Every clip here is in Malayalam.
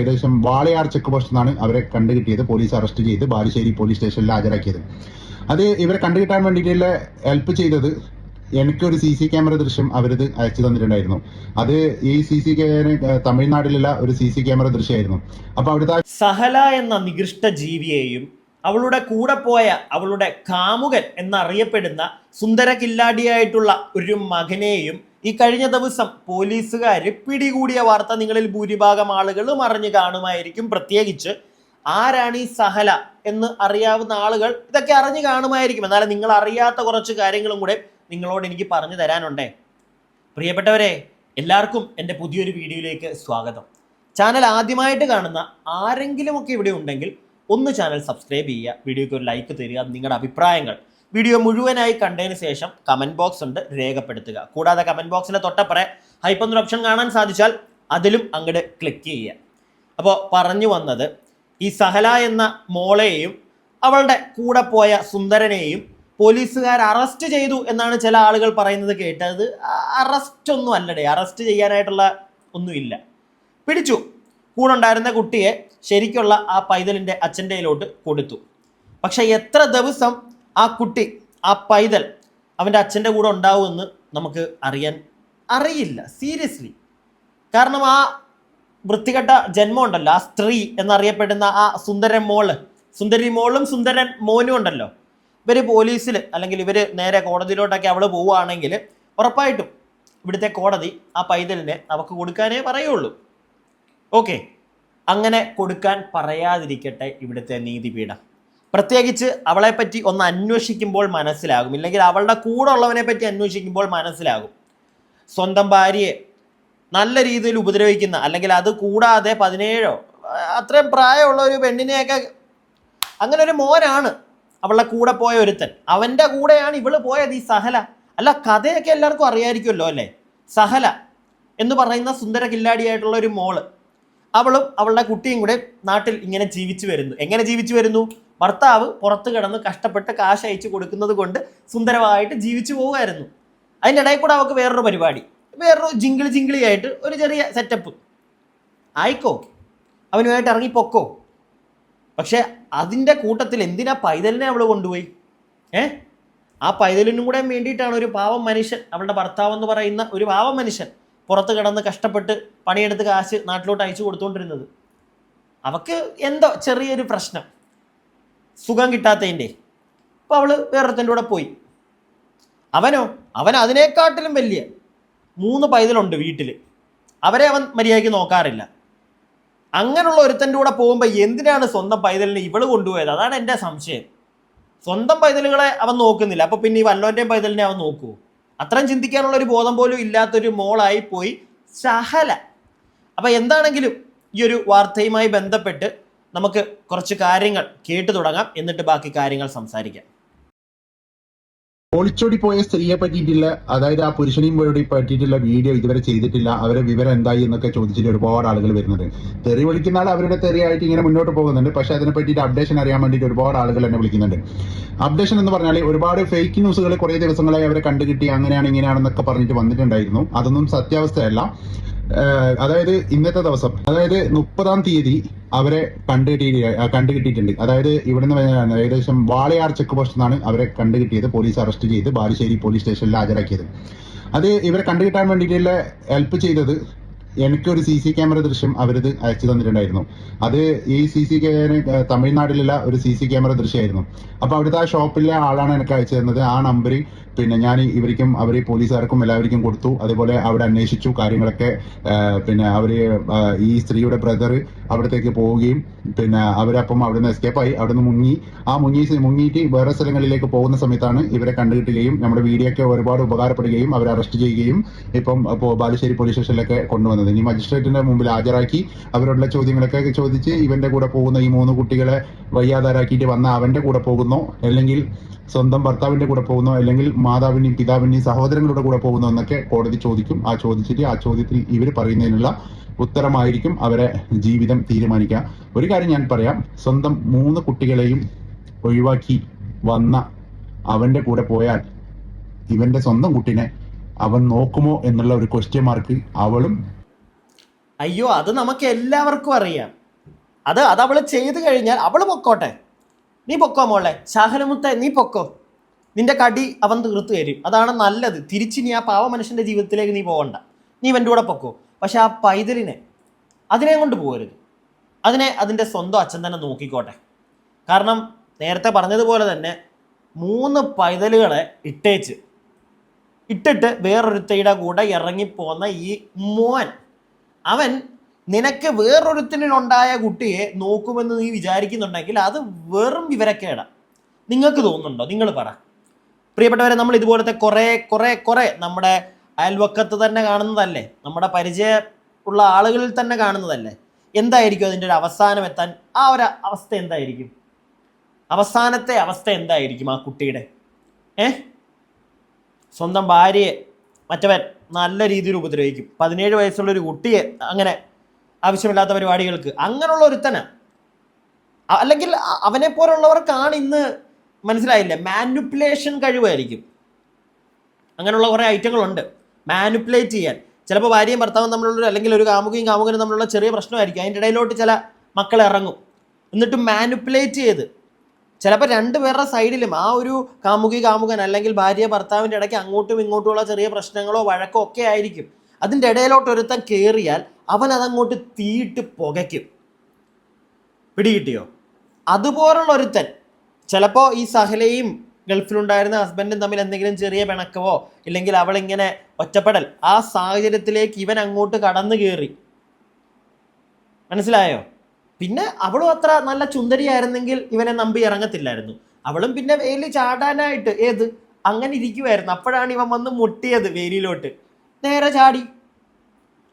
ഏകദേശം വാളയാർ ചെക്ക് പോസ്റ്റ് നിന്നാണ് അവരെ കണ്ടുകിട്ടിയത്. പോലീസ് അറസ്റ്റ് ചെയ്ത് ബാലുശ്ശേരി പോലീസ് സ്റ്റേഷനിൽ ഹാജരാക്കിയത്. അത് ഇവരെ കണ്ടുകിട്ടാൻ വേണ്ടിയിട്ടുള്ള ഹെൽപ്പ് ചെയ്തത് എനിക്കൊരു CC ക്യാമറ ദൃശ്യം അവരിത് അയച്ചു തന്നിട്ടുണ്ടായിരുന്നു. അത് ഈ തമിഴ്നാട്ടിലുള്ള ഒരു CC ക്യാമറ ദൃശ്യമായിരുന്നു. അപ്പൊ അവിടുത്തെ സഹല എന്ന നികൃഷ്ട ജീവിയെയും അവളുടെ കൂടെ പോയ അവളുടെ കാമുകൻ എന്നറിയപ്പെടുന്ന സുന്ദര കില്ലാടിയായിട്ടുള്ള ഒരു മകനെയും ഈ കഴിഞ്ഞ ദിവസം പോലീസുകാർ പിടികൂടിയ വാർത്ത നിങ്ങളിൽ ഭൂരിഭാഗം ആളുകളും അറിഞ്ഞു കാണുമായിരിക്കും. പ്രത്യേകിച്ച് ആരാണ് ഈ സഹല എന്ന് അറിയാവുന്ന ആളുകൾ ഇതൊക്കെ അറിഞ്ഞു കാണുമായിരിക്കും. എന്നാലും നിങ്ങൾ അറിയാത്ത കുറച്ച് കാര്യങ്ങളും കൂടെ നിങ്ങളോട് എനിക്ക് പറഞ്ഞു തരാനുണ്ടേ. പ്രിയപ്പെട്ടവരെ, എല്ലാവർക്കും എൻ്റെ പുതിയൊരു വീഡിയോയിലേക്ക് സ്വാഗതം. ചാനൽ ആദ്യമായിട്ട് കാണുന്ന ആരെങ്കിലുമൊക്കെ ഇവിടെ ഉണ്ടെങ്കിൽ ഒന്ന് ചാനൽ സബ്സ്ക്രൈബ് ചെയ്യുക, വീഡിയോയ്ക്ക് ഒരു ലൈക്ക് തരിക, നിങ്ങളുടെ അഭിപ്രായങ്ങൾ വീഡിയോ മുഴുവനായി കണ്ടതിന് ശേഷം കമൻറ്റ് ബോക്സ് ഉണ്ട് രേഖപ്പെടുത്തുക. കൂടാതെ കമൻറ്റ് ബോക്സിൻ്റെ തൊട്ടപ്പുറം ഹൈപ്പ് എന്നൊരു ഓപ്ഷൻ കാണാൻ സാധിച്ചാൽ അതിലും അങ്ങോട്ട് ക്ലിക്ക് ചെയ്യുക. അപ്പോൾ പറഞ്ഞു വന്നത്, ഈ സഹല എന്ന മോളെയും അവളുടെ കൂടെ പോയ സുന്ദരനെയും പോലീസുകാർ അറസ്റ്റ് ചെയ്തു എന്നാണ് ചില ആളുകൾ പറയുന്നത് കേട്ടത്. അറസ്റ്റ് ഒന്നും അല്ലടേ, അറസ്റ്റ് ചെയ്യാനായിട്ടുള്ള ഒന്നുമില്ല. പിടിച്ചു. കൂടെ ഉണ്ടായിരുന്ന കുട്ടിയെ ശരിക്കുള്ള ആ പൈതലിൻ്റെ അച്ഛൻ്റെ കയ്യിലോട്ട് കൊടുത്തു. പക്ഷെ എത്ര ദിവസം ആ കുട്ടി, ആ പൈതൽ അവൻ്റെ അച്ഛൻ്റെ കൂടെ ഉണ്ടാവുമെന്ന് നമുക്ക് അറിയില്ല, സീരിയസ്ലി. കാരണം ആ വൃത്തികെട്ട ജന്മം ഉണ്ടല്ലോ, ആ സ്ത്രീ എന്നറിയപ്പെടുന്ന ആ സുന്ദരി മോളും സുന്ദരൻ മോനും ഉണ്ടല്ലോ, ഇവർ പോലീസിൽ അല്ലെങ്കിൽ ഇവർ നേരെ കോടതിയിലോട്ടൊക്കെ അവൾ പോവുകയാണെങ്കിൽ ഉറപ്പായിട്ടും ഇവിടുത്തെ കോടതി ആ പൈതലിനെ അവൾക്ക് കൊടുക്കാനേ പറയുള്ളൂ. ഓക്കെ, അങ്ങനെ കൊടുക്കാൻ പറയാതിരിക്കട്ടെ ഇവിടുത്തെ നീതിപീഠം. പ്രത്യേകിച്ച് അവളെപ്പറ്റി ഒന്ന് അന്വേഷിക്കുമ്പോൾ മനസ്സിലാകും, ഇല്ലെങ്കിൽ അവളുടെ കൂടെ ഉള്ളവനെ പറ്റി അന്വേഷിക്കുമ്പോൾ മനസ്സിലാകും. സ്വന്തം ഭാര്യയെ നല്ല രീതിയിൽ ഉപദ്രവിക്കുന്ന, അല്ലെങ്കിൽ അത് കൂടാതെ 17 അത്രയും പ്രായമുള്ള ഒരു പെണ്ണിനെയൊക്കെ, അങ്ങനെ ഒരു മോനാണ് അവളുടെ കൂടെ പോയ ഒരുത്തൻ. അവൻ്റെ കൂടെയാണ് ഇവള് പോയത്, ഈ സഹല. അല്ല, കഥയൊക്കെ എല്ലാവർക്കും അറിയാമായിരിക്കുമല്ലോ അല്ലേ. സഹല എന്ന് പറയുന്ന സുന്ദര കില്ലാടിയായിട്ടുള്ള ഒരു മോള്, അവളും അവളുടെ കുട്ടിയും കൂടെ നാട്ടിൽ ഇങ്ങനെ ജീവിച്ചു വരുന്നു. എങ്ങനെ ജീവിച്ചു വരുന്നു? ഭർത്താവ് പുറത്ത് കിടന്ന് കഷ്ടപ്പെട്ട് കാശ് അയച്ചു കൊടുക്കുന്നത് കൊണ്ട് സുന്ദരമായിട്ട് ജീവിച്ചു പോകുമായിരുന്നു. അതിൻ്റെ ഇടയിൽ കൂടെ അവൾക്ക് വേറൊരു പരിപാടി, വേറൊരു ജിങ്കിളിയായിട്ട് ഒരു ചെറിയ സെറ്റപ്പ് ആയിക്കോ, അവനുമായിട്ട് ഇറങ്ങിപ്പൊക്കോ. പക്ഷെ അതിൻ്റെ കൂട്ടത്തിൽ എന്തിനാ പൈതലിനെ അവൾ കൊണ്ടുപോയി? ആ പൈതലിനും കൂടെ വേണ്ടിയിട്ടാണ് ഒരു പാവം മനുഷ്യൻ, അവളുടെ ഭർത്താവ് എന്ന് പറയുന്ന ഒരു പാവം മനുഷ്യൻ പുറത്ത് കിടന്ന് കഷ്ടപ്പെട്ട് പണിയെടുത്ത് കാശ് നാട്ടിലോട്ട് അയച്ചു കൊടുത്തുകൊണ്ടിരുന്നത്. അവൾക്ക് എന്തോ ചെറിയൊരു പ്രശ്നം, സുഖം കിട്ടാത്തതിൻ്റെ. അപ്പോൾ അവൾ വേറൊരുത്തൻ്റെ കൂടെ പോയി. അവൻ അതിനേക്കാട്ടിലും വലിയ 3 പൈതലുണ്ട് വീട്ടിൽ, അവരെ അവൻ മര്യാദയ്ക്ക് നോക്കാറില്ല. അങ്ങനെയുള്ള ഒരുത്തൻ്റെ കൂടെ പോകുമ്പോൾ എന്തിനാണ് സ്വന്തം പൈതലിനെ ഇവള് കൊണ്ടുപോയത്? അതാണ് എൻ്റെ സംശയം. സ്വന്തം പൈതലുകളെ അവൻ നോക്കുന്നില്ല, അപ്പോൾ പിന്നെ ഈ വല്ലോൻ്റെയും പൈതലിനെ അവൻ നോക്കുമോ? അത്രയും ചിന്തിക്കാനുള്ള ഒരു ബോധം പോലും ഇല്ലാത്തൊരു മോളായി പോയി സഹല. അപ്പോൾ എന്താണെങ്കിലും ഈ ഒരു വാർത്തയുമായി ബന്ധപ്പെട്ട് നമുക്ക് കുറച്ച് കാര്യങ്ങൾ കേട്ടു തുടങ്ങാം, എന്നിട്ട് ബാക്കി കാര്യങ്ങൾ സംസാരിക്കാം. ഒളിച്ചോടി പോയ സ്ത്രീയെ പറ്റിയിട്ടുള്ള, അതായത് ആ പുരുഷനെയും പറ്റിയിട്ടുള്ള വീഡിയോ ഇതുവരെ ചെയ്തിട്ടില്ല. അവരെ വിവരം എന്തായി എന്നൊക്കെ ചോദിച്ചിട്ട് ഒരുപാട് ആളുകൾ വരുന്നുണ്ട്. തെറി വിളിക്കുന്ന ആൾ അവരുടെ തെറിയായിട്ട് ഇങ്ങനെ മുന്നോട്ട് പോകുന്നുണ്ട്. പക്ഷെ അതിനെ പറ്റിയിട്ട് അപ്ഡേഷൻ അറിയാൻ വേണ്ടിയിട്ട് ഒരുപാട് ആളുകൾ എന്നെ വിളിക്കുന്നുണ്ട്. അപ്ഡേഷൻ എന്ന് പറഞ്ഞാൽ ഒരുപാട് ഫേക്ക് ന്യൂസുകൾ കുറേ ദിവസങ്ങളായി അവരെ കണ്ടുകിട്ടി, അങ്ങനെയാണ് ഇങ്ങനെയാണെന്നൊക്കെ പറഞ്ഞിട്ട് വന്നിട്ടുണ്ടായിരുന്നു. അതൊന്നും സത്യാവസ്ഥയല്ല. അതായത് ഇന്നത്തെ ദിവസം, അതായത് 30-ാം തീയതി അവരെ കണ്ടുകിട്ടിയിട്ടുണ്ട്. അതായത് ഇവിടുന്ന് ഏകദേശം വാളയാർ ചെക്ക് പോസ്റ്റ് നിന്നാണ് അവരെ കണ്ടുകിട്ടിയത്. പോലീസ് അറസ്റ്റ് ചെയ്ത് ബാലുശ്ശേരി പോലീസ് സ്റ്റേഷനിൽ ഹാജരാക്കിയത്. അത് ഇവരെ കണ്ടുകിട്ടാൻ വേണ്ടിയിട്ടുള്ള ഹെൽപ്പ് ചെയ്തത് എനിക്കൊരു CC ക്യാമറ ദൃശ്യം അവരിത് അയച്ചു തന്നിട്ടുണ്ടായിരുന്നു. അത് ഈ തമിഴ്നാട്ടിലുള്ള ഒരു CC ക്യാമറ ദൃശ്യമായിരുന്നു. അപ്പൊ അവിടുത്തെ ആ ഷോപ്പിലെ ആളാണ് എനിക്ക് അയച്ചു തന്നത്. ആ നമ്പർ പിന്നെ ഞാൻ ഇവർക്കും പോലീസുകാർക്കും എല്ലാവർക്കും കൊടുത്തു. അതേപോലെ അവിടെ അന്വേഷിച്ചു കാര്യങ്ങളൊക്കെ. പിന്നെ ഈ സ്ത്രീയുടെ ബ്രദർ അവിടത്തേക്ക് പോവുകയും പിന്നെ അവരപ്പം അവിടുന്ന് എസ്കേപ്പായി, അവിടുന്ന് മുങ്ങിയിട്ട് വേറെ സ്ഥലങ്ങളിലേക്ക് പോകുന്ന സമയത്താണ് ഇവരെ കണ്ടുകിട്ടുകയും നമ്മുടെ വീഡിയോ ഒക്കെ ഒരുപാട് ഉപകാരപ്പെടുകയും അവരെ അറസ്റ്റ് ചെയ്യുകയും ഇപ്പം ബാലുശ്ശേരി പോലീസ് സ്റ്റേഷനിലൊക്കെ കൊണ്ടുവന്നത്. ഇനി മജിസ്ട്രേറ്റിന്റെ മുമ്പിൽ ഹാജരാക്കി അവരോടുള്ള ചോദ്യങ്ങളൊക്കെ ചോദിച്ച് ഇവന്റെ കൂടെ പോകുന്ന ഈ 3 കുട്ടികളെ വയ്യാതാരാക്കിയിട്ട് വന്ന അവന്റെ കൂടെ പോകുന്നോ, അല്ലെങ്കിൽ സ്വന്തം ഭർത്താവിന്റെ കൂടെ പോകുന്നോ, അല്ലെങ്കിൽ മാതാവിന്റെയും പിതാവിന്റെയും സഹോദരങ്ങളുടെ കൂടെ പോകുന്നോ എന്നൊക്കെ കോടതി ചോദിക്കും. ആ ചോദ്യത്തിൽ ഇവർ പറയുന്നതിനുള്ള ഉത്തരമായിരിക്കും അവരെ ജീവിതം തീരുമാനിക്കുക. ഒരു കാര്യം ഞാൻ പറയാം, സ്വന്തം 3 കുട്ടികളെയും ഒഴിവാക്കി വന്ന അവന്റെ കൂടെ പോയാൽ ഇവന്റെ സ്വന്തം കുട്ടിനെ അവൻ നോക്കുമോ എന്നുള്ള ഒരു ക്വസ്റ്റ്യൻ മാർക്ക് അവളും. അയ്യോ, അത് നമുക്ക് എല്ലാവർക്കും അറിയാം. അത് അവള് ചെയ്തു കഴിഞ്ഞാൽ അവള് പൊക്കോട്ടെ, നീ പൊക്കോ മോളെ, ശാഹനമുത്ത നീ പൊക്കോ, നിന്റെ കടി അവൻ തീർത്തു തരും, അതാണ് നല്ലത്. തിരിച്ച് നീ ആ പാവ മനുഷ്യന്റെ ജീവിതത്തിലേക്ക് നീ പോകണ്ട, നീ ഇവൻ്റെ കൂടെ പൊക്കോ. പക്ഷെ ആ പൈതലിനെ അതിനെ കൊണ്ട് പോകരുത്, അതിനെ അതിൻ്റെ സ്വന്തം അച്ഛൻ തന്നെ നോക്കിക്കോട്ടെ. കാരണം നേരത്തെ പറഞ്ഞതുപോലെ തന്നെ 3 പൈതലുകളെ ഇട്ടിട്ട് വേറൊരുത്തയുടെ കൂടെ ഇറങ്ങിപ്പോന്ന ഈ മോൻ, അവൻ നിനക്ക് വേറൊരുത്തനുണ്ടായ കുട്ടിയെ നോക്കുമെന്ന് നീ വിചാരിക്കുന്നുണ്ടെങ്കിൽ അത് വെറും വിവരക്കേടാ. നിങ്ങൾക്ക് തോന്നുന്നുണ്ടോ? നിങ്ങൾ പറ പ്രിയപ്പെട്ടവരെ. നമ്മൾ ഇതുപോലത്തെ കുറേ നമ്മുടെ അയൽവക്കത്ത് തന്നെ കാണുന്നതല്ലേ, നമ്മുടെ പരിചയമുള്ള ആളുകളിൽ തന്നെ കാണുന്നതല്ലേ. എന്തായിരിക്കും അതിൻ്റെ ഒരു അവസാനം എത്താൻ? ആ ഒരു അവസ്ഥ എന്തായിരിക്കും? അവസാനത്തെ അവസ്ഥ എന്തായിരിക്കും ആ കുട്ടിയുടെ? സ്വന്തം ഭാര്യയെ മറ്റവൻ നല്ല രീതിയിൽ ഉപദ്രവിക്കും. 17 വയസ്സുള്ളൊരു കുട്ടിയെ അങ്ങനെ ആവശ്യമില്ലാത്ത പരിപാടികൾക്ക്, അങ്ങനെയുള്ള ഒരുത്തന്, അല്ലെങ്കിൽ അവനെ പോലുള്ളവർക്കാണ് ഇന്ന് മനസ്സിലായില്ലേ, മാനിപ്പുലേഷൻ കഴിവായിരിക്കും. അങ്ങനെയുള്ള കുറേ ഐറ്റങ്ങളുണ്ട് മാനിപ്പുലേറ്റ് ചെയ്യാൻ. ചിലപ്പോൾ ഭാര്യയും ഭർത്താവും തമ്മിലുള്ള, അല്ലെങ്കിൽ ഒരു കാമുകയും കാമുകനും തമ്മിലുള്ള ചെറിയ പ്രശ്നമായിരിക്കും, അതിൻ്റെ ഇടയിലോട്ട് ചില മക്കൾ ഇറങ്ങും, എന്നിട്ട് മാനിപ്പുലേറ്റ് ചെയ്ത് ചിലപ്പോൾ 2 പേരുടെ സൈഡിലും ആ ഒരു കാമുകൻ അല്ലെങ്കിൽ ഭാര്യ ഭർത്താവിൻ്റെ ഇടയ്ക്ക് അങ്ങോട്ടും ഇങ്ങോട്ടുമുള്ള ചെറിയ പ്രശ്നങ്ങളോ വഴക്കോ ഒക്കെ ആയിരിക്കും. അതിൻ്റെ ഇടയിലോട്ട് ഒരുത്തൻ കയറിയാൽ അവൻ അതങ്ങോട്ട് തീയിട്ട് പുകയ്ക്കും. പിടികിട്ടിയോ? അതുപോലുള്ള ഒരുത്തൻ ചിലപ്പോൾ ഈ സഹലയും ഗൾഫിലുണ്ടായിരുന്ന ഹസ്ബൻഡും തമ്മിൽ എന്തെങ്കിലും ചെറിയ പിണക്കവോ ഇല്ലെങ്കിൽ അവളിങ്ങനെ ഒറ്റപ്പെടൽ, ആ സാഹചര്യത്തിലേക്ക് ഇവൻ അങ്ങോട്ട് കടന്നു കയറി. മനസ്സിലായോ? പിന്നെ അവളും അത്ര നല്ല ചുന്ദരിയായിരുന്നെങ്കിൽ ഇവനെ നമ്പി ഇറങ്ങത്തില്ലായിരുന്നു. അവളും പിന്നെ വേലി ചാടാനായിട്ട് അങ്ങനെ ഇരിക്കുമായിരുന്നു. അപ്പോഴാണ് ഇവൻ വന്ന് മുട്ടിയത് വേലിയിലോട്ട്, നേരെ ചാടി.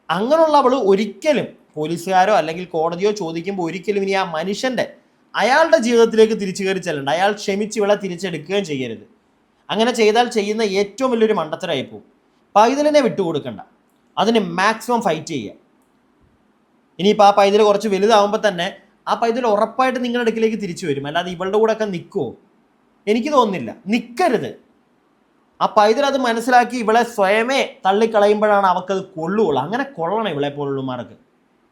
അങ്ങനെയുള്ള അവൾ ഒരിക്കലും പോലീസുകാരോ അല്ലെങ്കിൽ കോടതിയോ ചോദിക്കുമ്പോൾ ഒരിക്കലും ഇനി ആ മനുഷ്യൻ്റെ അയാളുടെ ജീവിതത്തിലേക്ക് തിരിച്ചു കയറി ചെല്ലണ്ട. അയാൾ ക്ഷമിച്ച് ഇവളെ തിരിച്ചെടുക്കുകയും ചെയ്യരുത്. അങ്ങനെ ചെയ്താൽ ചെയ്യുന്ന ഏറ്റവും വലിയൊരു മണ്ടത്തരമായി പോകും. പൈതലിനെ വിട്ടുകൊടുക്കണ്ട, അതിന് മാക്സിമം ഫൈറ്റ് ചെയ്യുക. ഇനിയിപ്പോൾ ആ പൈതൽ കുറച്ച് വലുതാവുമ്പോൾ തന്നെ ആ പൈതൽ ഉറപ്പായിട്ട് നിങ്ങളുടെ അടുക്കിലേക്ക് തിരിച്ചു വരും. അല്ലാതെ ഇവളുടെ കൂടെ ഒക്കെ നിൽക്കുമോ? എനിക്ക് തോന്നുന്നില്ല, നിൽക്കരുത്. ആ പൈതൽ അത് മനസ്സിലാക്കി ഇവളെ സ്വയമേ തള്ളിക്കളയുമ്പോഴാണ് അവൾക്കത് കൊള്ളുകയുള്ളൂ. അങ്ങനെ കൊള്ളണം ഇവളെ പോലുള്ളമാർക്ക്,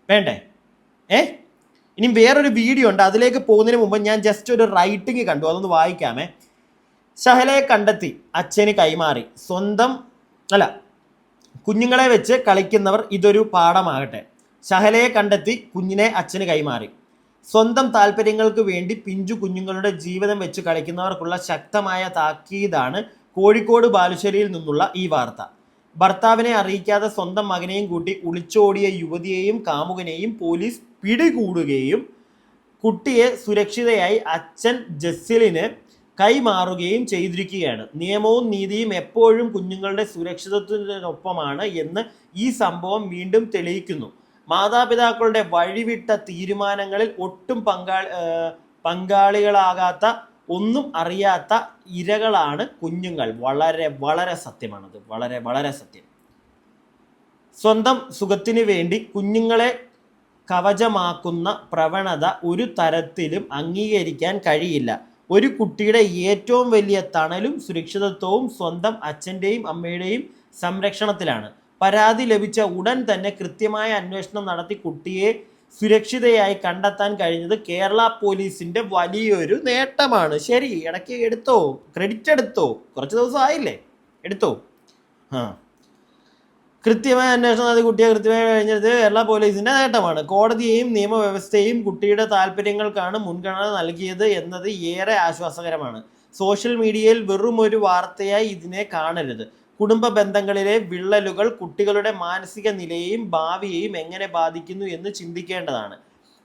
വേണ്ടേ? ഇനി വേറൊരു വീഡിയോ ഉണ്ട്, അതിലേക്ക് പോകുന്നതിന് മുമ്പ് ഞാൻ ജസ്റ്റ് ഒരു റൈറ്റിംഗ് കണ്ടു, അതൊന്ന് വായിക്കാമേ. ഷഹലയെ കണ്ടെത്തി അച്ഛന് കൈമാറി, കുഞ്ഞുങ്ങളെ വെച്ച് കളിക്കുന്നവർ ഇതൊരു പാഠമാകട്ടെ. ഷഹലയെ കണ്ടെത്തി കുഞ്ഞിനെ അച്ഛന് കൈമാറി. സ്വന്തം താല്പര്യങ്ങൾക്ക് വേണ്ടി പിഞ്ചു കുഞ്ഞുങ്ങളുടെ ജീവിതം വെച്ച് കളിക്കുന്നവർക്കുള്ള ശക്തമായ താക്കീതാണ് കോഴിക്കോട് ബാലുശ്ശേരിയിൽ നിന്നുള്ള ഈ വാർത്ത. ഭർത്താവിനെ അറിയിക്കാതെ സ്വന്തം മകനെയും കൂട്ടി ഒളിച്ചോടിയ യുവതിയെയും കാമുകനെയും പോലീസ് പിടികൂടുകയും കുട്ടിയെ സുരക്ഷിതയായി അച്ഛൻ ജസ്സിലിന് കൈമാറുകയും ചെയ്തിരിക്കുകയാണ്. നിയമവും നീതിയും എപ്പോഴും കുഞ്ഞുങ്ങളുടെ സുരക്ഷിതത്വത്തിനൊപ്പമാണ് എന്ന് ഈ സംഭവം വീണ്ടും തെളിയിക്കുന്നു. മാതാപിതാക്കളുടെ വഴിവിട്ട തീരുമാനങ്ങളിൽ ഒട്ടും പങ്കാളികളാകാത്ത, ഒന്നും അറിയാത്ത ഇരകളാണ് കുഞ്ഞുങ്ങൾ. വളരെ വളരെ സത്യമാണത്, വളരെ വളരെ സത്യം. സ്വന്തം സുഖത്തിന് വേണ്ടി കുഞ്ഞുങ്ങളെ കവചമാക്കുന്ന പ്രവണത ഒരു തരത്തിലും അംഗീകരിക്കാൻ കഴിയില്ല. ഒരു കുട്ടിയുടെ ഏറ്റവും വലിയ തണലും സുരക്ഷിതത്വവും സ്വന്തം അച്ഛൻ്റെയും അമ്മയുടെയും സംരക്ഷണത്തിലാണ്. പരാതി ലഭിച്ച ഉടൻ തന്നെ കൃത്യമായ അന്വേഷണം നടത്തി കുട്ടിയെ സുരക്ഷിതയായി കണ്ടെത്താൻ കഴിഞ്ഞത് കേരള പോലീസിന്റെ വലിയൊരു നേട്ടമാണ്. ശരി, ഇടയ്ക്ക് എടുത്തോ, ക്രെഡിറ്റ് എടുത്തോ, കുറച്ച് ദിവസം ആയില്ലേ, എടുത്തോ. കൃത്യമായ അന്വേഷണം നടത്തി കുട്ടിയെ കൃത്യമായി കഴിഞ്ഞത് കേരള പോലീസിന്റെ നേട്ടമാണ്. കോടതിയെയും നിയമവ്യവസ്ഥയും കുട്ടിയുടെ താല്പര്യങ്ങൾക്കാണ് മുൻഗണന നൽകിയത് എന്നത് ഏറെ ആശ്വാസകരമാണ്. സോഷ്യൽ മീഡിയയിൽ വെറും ഒരു വാർത്തയായി ഇതിനെ കാണരുത്. കുടുംബ ബന്ധങ്ങളിലെ വിള്ളലുകൾ കുട്ടികളുടെ മാനസിക നിലയെയും ഭാവിയെയും എങ്ങനെ ബാധിക്കുന്നു എന്ന് ചിന്തിക്കേണ്ടതാണ്.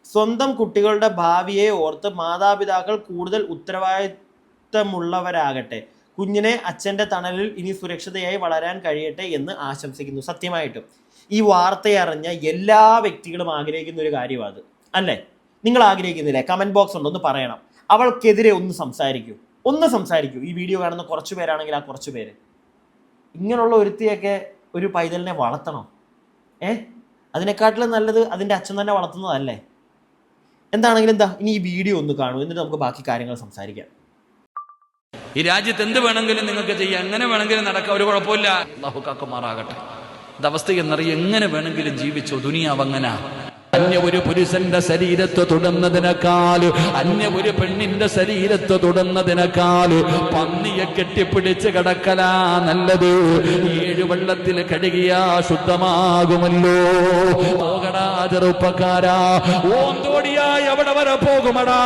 സ്വന്തം കുട്ടികളുടെ ഭാവിയെ ഓർത്ത് മാതാപിതാക്കൾ കൂടുതൽ ഉത്തരവാദിത്തമുള്ളവരാകട്ടെ. കുഞ്ഞിനെ അച്ഛൻ്റെ തണലിൽ ഇനി സുരക്ഷിതയായി വളരാൻ കഴിയട്ടെ എന്ന് ആശംസിക്കുന്നു. സത്യമായിട്ടും ഈ വാർത്തയറിഞ്ഞ എല്ലാ വ്യക്തികളും ആഗ്രഹിക്കുന്ന ഒരു കാര്യമാണ് അത്, അല്ലേ? നിങ്ങൾ ആഗ്രഹിക്കുന്നില്ലേ? കമൻറ്റ് ബോക്സ് ഉണ്ട്, ഒന്ന് പറയണം. അവൾക്കെതിരെ ഒന്ന് സംസാരിക്കൂ. ഈ വീഡിയോ കാണുന്ന കുറച്ച് പേരാണെങ്കിൽ ആ കുറച്ച് പേര് ഇങ്ങനെയുള്ള ഒരുത്തിയൊക്കെ ഒരു പൈതലിനെ വളർത്തണം. അതിനെക്കാട്ടിലും നല്ലത് അതിൻ്റെ അച്ഛൻ തന്നെ വളർത്തുന്നതല്ലേ? എന്താണെങ്കിലും ഇനി ഈ വീഡിയോ ഒന്ന് കാണൂ, എന്നിട്ട് നമുക്ക് ബാക്കി കാര്യങ്ങൾ സംസാരിക്കാം. ഈ രാജ്യത്ത് എന്ത് വേണമെങ്കിലും നിങ്ങൾക്ക് ചെയ്യാം, എങ്ങനെ വേണമെങ്കിലും നടക്കാം, ഒരു കുഴപ്പമില്ല. അല്ലാഹു കാക്കുമാറാകട്ടെ. അതവസ്ഥ എന്നറിയ എങ്ങനെ വേണമെങ്കിലും ജീവിച്ചോ, ദുനിയാവ് അങ്ങനെ. അന്യ ഒരു പുരുഷന്റെ ശരീരത്ത് തൊടുന്നതിനേക്കാൾ, അന്യ ഒരു പെണ്ണിന്റെ ശരീരത്ത് തൊടുന്നതിനേക്കാൾ പന്നിയെ കെട്ടിപ്പിടിച്ച് കിടക്കലാ നല്ലത്. 7 വെള്ളത്തിൽ കഴുകിയാ ശുദ്ധമാകുമല്ലോ. പോകടാ ചെറുപ്പക്കാരാ, ഓന്തോടിയാ എവിടെ വരെ പോകുമടാ,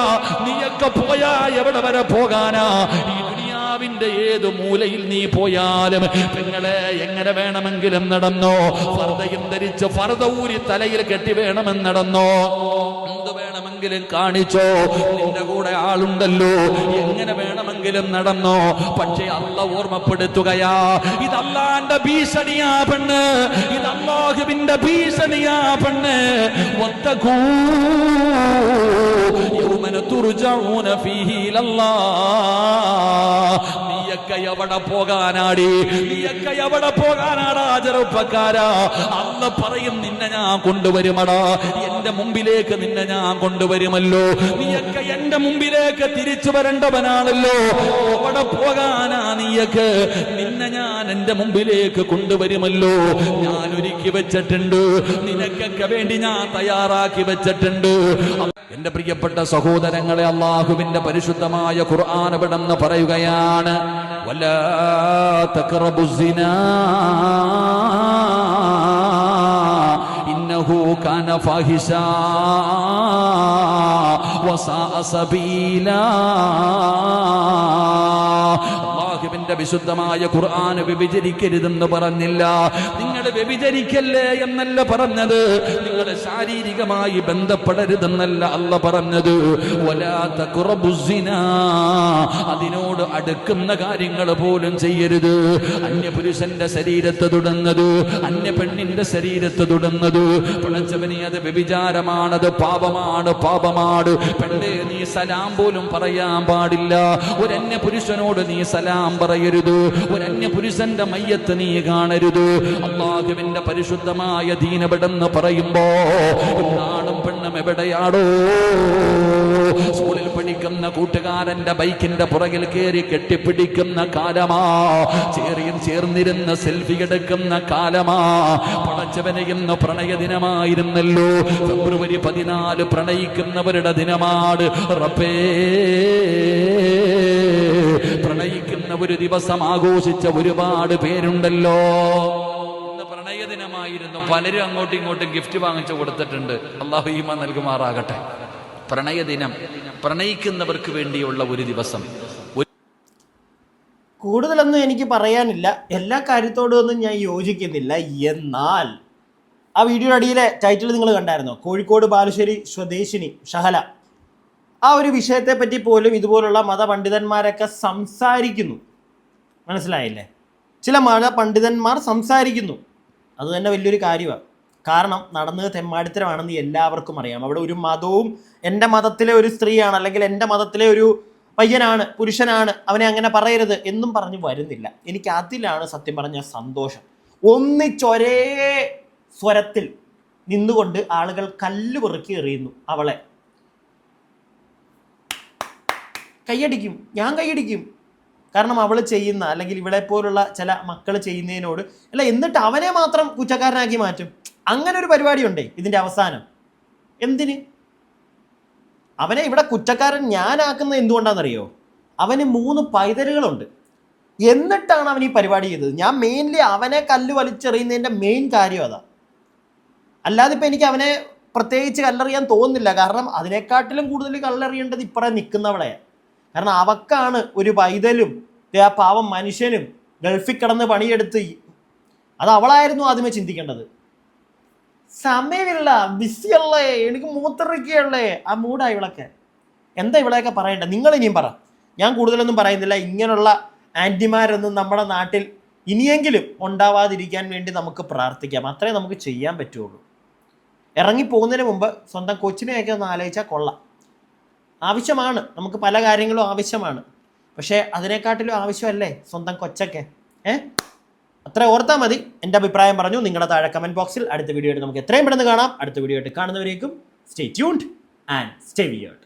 നീയൊക്കെ പോയാ എവിടെ വരെ പോകാനാ? ഈ ദുനിയാവിന്റെ ഏത് മൂലയിൽ നീ പോയാലും പെങ്ങളെ എങ്ങനെ വേണമെങ്കിലും നടന്നോ. ഫർദയും ധരിച്ച് ഫർദ ഊരി തലയിൽ കെട്ടി വേണമെന്ന് നടന്നോ, എന്ത് വേണമെങ്കിലും കാണിച്ചോ, നിന്റെ കൂടെ ആളുണ്ടല്ലോ, എങ്ങനെ വേണമെങ്കിലും നടന്നോ. പക്ഷെ അല്ലാഹു ഓർമ്മപ്പെടുത്തുകയാ, ഇത് അല്ലാഹുവിന്റെ ഭീഷണിയാ പെണ്ണ്, ഇത് അല്ലാഹുവിന്റെ ഭീഷണിയാ പെണ്ണ്. വത്തഖൂ യൗമന തുർജഊന ഫീഹി ഇലല്ലാഹ്. നീയൊക്കെ എവിടെ പോകാനാടി, നീയൊക്കെ എവിടെ പോകാനാടാ ചെറുപ്പക്കാരാ? അന്ന് പറയും നിന്നെ ഞാൻ കൊണ്ടുവരുമടാ, എന്റെ മുമ്പിലേക്ക് നിന്നെ ഞാൻ കൊണ്ടുവരുമല്ലോ. നീയൊക്കെ എന്റെ മുമ്പിലേക്ക് തിരിച്ചു വരേണ്ടവനാണല്ലോ. എവിടെ പോകാനാ നീയൊക്കെ? നിന്നെ ഞാൻ എന്റെ മുമ്പിലേക്ക് കൊണ്ടുവരുമല്ലോ. ഞാൻ ഒരുക്കി വെച്ചിട്ടുണ്ട്, നിനക്കൊക്കെ വേണ്ടി ഞാൻ തയ്യാറാക്കി വെച്ചിട്ടുണ്ട്. എന്റെ പ്രിയപ്പെട്ട സഹോദരങ്ങളെ, അല്ലാഹുവിന്റെ പരിശുദ്ധമായ ഖുർആൻ ഇവിടെന്ന് പറയുകയാണ്, വലാ തഖറബുസ്സിനാ ഇന്നഹു കാന ഫാഹിശാ വസാഅ സബീലാ. അല്ലാഹുവിന്റെ വിശുദ്ധമായ ഖുർആൻ വ്യഭിചരിക്കരുതെന്ന് പറഞ്ഞില്ല. നിങ്ങൾ വ്യഭിചരിക്കല്ലേ എന്നല്ല പറഞ്ഞത്, നിങ്ങൾ ശാരീരികമായി ബന്ധപ്പെടരുതെന്നല്ല അല്ലാഹു പറഞ്ഞത്. വലാ തഖറബുസ്സിനാ, അതിനോട് അടുക്കുന്ന കാര്യങ്ങൾ പോലും ചെയ്യരുത്. അന്യപുരുഷന്റെ ശരീരത്തെ തൊടുന്നത്, അന്യ പെണ്ണിന്റെ ശരീരത്തെ തൊടുന്നത്, പിഴച്ചവനെ അത് വ്യഭിചാരമാണത്, പാപമാണ്, പാപമാണ്. പെണ്ണേ, നീ സലാം പോലും പറയാൻ പാടില്ല. ഒരു അന്യ പുരുഷനോട് നീ സലാം പറയരുത്. ഒരു അന്യ പുരുഷന്റെ മയ്യത്ത് നീ കാണരുത്. അല്ലാഹുവിന്റെ പരിശുദ്ധമായ ദീനബിടെന്ന് പറയുമ്പോ ആണും പെണ്ണും എവിടെയാടോ? സ്കൂളിൽ പഠിക്കുന്ന കൂട്ടുകാരന്റെ ബൈക്കിന്റെ പുറകിൽ കയറി കെട്ടിപ്പിടിക്കുന്ന കാലമാ, ചേറിയും ചേർന്നിരുന്ന സെൽഫി എടുക്കുന്ന കാലമാ. പടച്ചവനെ, ഇന്ന് പ്രണയ ദിനമായിരുന്നല്ലോ. ഫെബ്രുവരി 14 പ്രണയിക്കുന്നവരുടെ ദിനമാണ്. റബ്ബേ, പ്രണയിക്കുന്ന ഒരു ദിവസം ആഘോഷിച്ച ഒരുപാട് പേരുണ്ടല്ലോ. ഇന്ന് പ്രണയ ദിനമായിരുന്നു. പലരും അങ്ങോട്ടും ഇങ്ങോട്ടും ഗിഫ്റ്റ് വാങ്ങിച്ചു കൊടുത്തിട്ടുണ്ട്. അല്ലാഹു ഈമാൻ നൽകുമാറാകട്ടെ. പ്രണയ ദിനം, പ്രണയിക്കുന്നവർക്ക് വേണ്ടിയുള്ള ഒരു ദിവസം. കൂടുതലൊന്നും എനിക്ക് പറയാനില്ല, എല്ലാ കാര്യത്തോടും ഒന്നും ഞാൻ യോജിക്കുന്നില്ല. എന്നാൽ ആ വീഡിയോയുടെ അടിയിലെ ടൈറ്റിൽ നിങ്ങൾ കണ്ടായിരുന്നോ? കോഴിക്കോട് ബാലുശ്ശേരി സ്വദേശിനി ഷഹല. ആ ഒരു വിഷയത്തെപ്പറ്റി പോലും ഇതുപോലുള്ള മതപണ്ഡിതന്മാരൊക്കെ സംസാരിക്കുന്നു. മനസ്സിലായില്ലേ? ചില മതപണ്ഡിതന്മാർ സംസാരിക്കുന്നു. അത് തന്നെ വലിയൊരു കാര്യമാണ്. കാരണം നടന്നത് തെമ്മാടിത്തരമാണെന്ന് എല്ലാവർക്കും അറിയാം. അവിടെ ഒരു മതവും എൻ്റെ മതത്തിലെ ഒരു സ്ത്രീയാണ്, അല്ലെങ്കിൽ എൻ്റെ മതത്തിലെ ഒരു പയ്യനാണ്, പുരുഷനാണ്, അവനെ അങ്ങനെ പറയരുത് എന്നും പറഞ്ഞു വരുന്നില്ല. എനിക്ക് അതിലാണ് സത്യം പറഞ്ഞ സന്തോഷം. ഒന്നിച്ചൊരേ സ്വരത്തിൽ നിന്നുകൊണ്ട് ആളുകൾ കല്ല് പെറുക്കി എറിയുന്നു. അവളെ കൈയടിക്കും, ഞാൻ കൈയടിക്കും. കാരണം അവൾ ചെയ്യുന്ന, അല്ലെങ്കിൽ ഇവളെ പോലുള്ള ചില മക്കൾ ചെയ്യുന്നതിനോട് അല്ല, എന്നിട്ട് അവനെ മാത്രം കുറ്റക്കാരനാക്കി മാറ്റും. അങ്ങനെ ഒരു പരിപാടി ഉണ്ടേ ഇതിൻ്റെ അവസാനം. എന്തിന്? അവനെ ഇവിടെ കുറ്റക്കാരൻ ഞാനാക്കുന്നത് എന്തുകൊണ്ടാണെന്നറിയോ? അവന് 3 പൈതലുകളുണ്ട്. എന്നിട്ടാണ് അവൻ ഈ പരിപാടി ചെയ്തത്. ഞാൻ മെയിൻലി അവനെ കല്ല് വലിച്ചെറിയുന്നതിൻ്റെ മെയിൻ കാര്യം അതാ. അല്ലാതെ ഇപ്പം എനിക്ക് അവനെ പ്രത്യേകിച്ച് കല്ലെറിയാൻ തോന്നുന്നില്ല. കാരണം അതിനെക്കാട്ടിലും കൂടുതൽ കല്ലെറിയേണ്ടത് ഇപ്പറേ നിൽക്കുന്നവളെ. കാരണം അവക്കാണ് ഒരു പൈതലും ആ പാവം മനുഷ്യനും ഗൾഫിൽ കിടന്ന് പണിയെടുത്ത്. അത് അവളായിരുന്നു ആദ്യമേ ചിന്തിക്കേണ്ടത്. സമയമില്ല, ബിസിയല്ലേ, എനിക്ക് മൂത്രയ്ക്കുള്ളേ, ആ മൂടാ ഇവളൊക്കെ. എന്താ ഇവളെയൊക്കെ പറയണ്ടേ? നിങ്ങൾ ഇനിയും പറ. ഞാൻ കൂടുതലൊന്നും പറയുന്നില്ല. ഇങ്ങനെയുള്ള ആൻറ്റിമാരൊന്നും നമ്മുടെ നാട്ടിൽ ഇനിയെങ്കിലും ഉണ്ടാവാതിരിക്കാൻ വേണ്ടി നമുക്ക് പ്രാർത്ഥിക്കാം. അത്രേ നമുക്ക് ചെയ്യാൻ പറ്റുള്ളൂ. ഇറങ്ങിപ്പോകുന്നതിന് മുമ്പ് സ്വന്തം കൊച്ചിനെയൊക്കെ ഒന്ന് ആലോചിച്ചാൽ കൊള്ളാം. ആവശ്യമാണ്, നമുക്ക് പല കാര്യങ്ങളും ആവശ്യമാണ്. പക്ഷേ അതിനെക്കാട്ടിലും ആവശ്യമല്ലേ സ്വന്തം കൊച്ചൊക്കെ? അത്ര ഓർത്താൽ മതി. എൻ്റെ അഭിപ്രായം പറഞ്ഞു. നിങ്ങളുടെ താഴെ കമൻറ്റ് ബോക്സിൽ. അടുത്ത വീഡിയോ ആയിട്ട് നമുക്ക് എത്രയും പെട്ടെന്ന് കാണാം. അടുത്ത വീഡിയോ ആയിട്ട് കാണുന്നവരേക്കും stay tuned and stay weird.